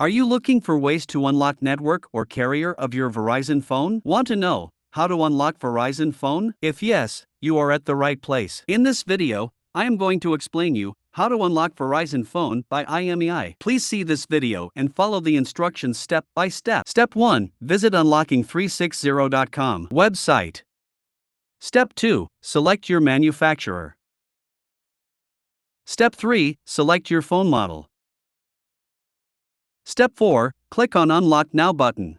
Are you looking for ways to unlock network or carrier of your Verizon phone? Want to know how to unlock Verizon Phone? If yes, you are at the right place. In this video, I am going to explain you how to unlock Verizon Phone by IMEI. Please see this video and follow the instructions step by step. Step 1. Visit unlocking360.com website. Step 2. Select your manufacturer. Step 3. Select your phone model. Step 4. Click on Unlock Now button.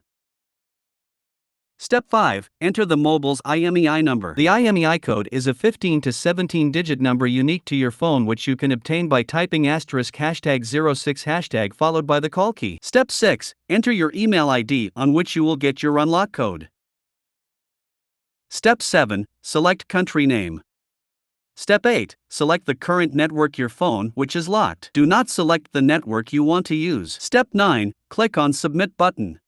Step 5. Enter the mobile's IMEI number. The IMEI code is a 15 to 17 digit number unique to your phone, which you can obtain by typing *#06# followed by the call key. Step 6. Enter your email ID on which you will get your unlock code. Step 7. Select country name. Step 8. Select the current network your phone which is locked. Do not select the network you want to use. Step 9. Click on Submit button.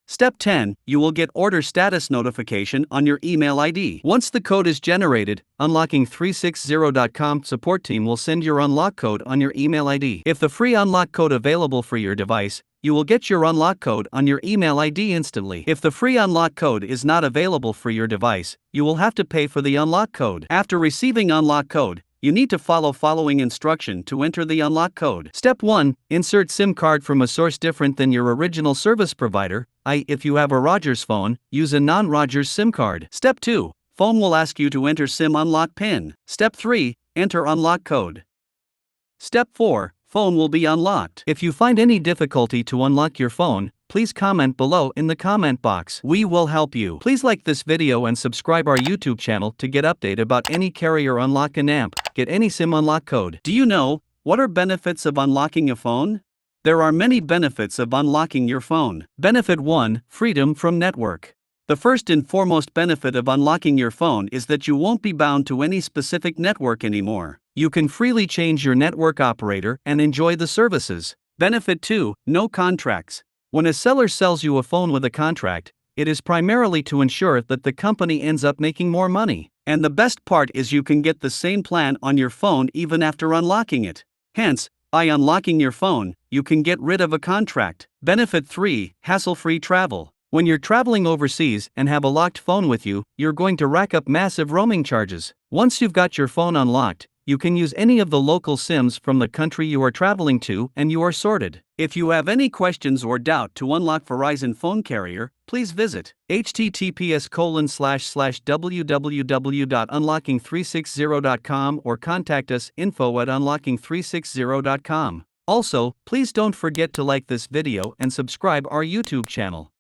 Step 10. You will get order status notification on your email ID. Once the code is generated, Unlocking360.com support team will send your unlock code on your email ID. If the free unlock code available for your device, you will get your unlock code on your email ID instantly. If the free unlock code is not available for your device, you will have to pay for the unlock code. After receiving unlock code, you need to follow following instruction to enter the unlock code. Step 1. Insert SIM card from a source different than your original service provider. If you have a Rogers phone, use a non-Rogers SIM card. Step 2. Phone will ask you to enter SIM unlock PIN. Step 3. Enter unlock code. Step 4. Phone will be unlocked. If you find any difficulty to unlock your phone, please comment below in the comment box. We will help you. Please like this video and subscribe our YouTube channel to get update about any carrier unlock and get any SIM unlock code. Do you know what are benefits of unlocking a phone? There are many benefits of unlocking your phone. Benefit 1. Freedom from network. The first and foremost benefit of unlocking your phone is that you won't be bound to any specific network anymore. You can freely change your network operator and enjoy the services. Benefit 2. No contracts. When a seller sells you a phone with a contract, it is primarily to ensure that the company ends up making more money. And the best part is you can get the same plan on your phone even after unlocking it. Hence, by unlocking your phone, you can get rid of a contract. Benefit 3. Hassle-free travel. When you're traveling overseas and have a locked phone with you, you're going to rack up massive roaming charges. Once you've got your phone unlocked, you can use any of the local SIMs from the country you are traveling to and you are sorted. If you have any questions or doubt to unlock Verizon phone carrier, please visit https://www.unlocking360.com or contact us info@unlocking360.com. Also, please don't forget to like this video and subscribe our YouTube channel.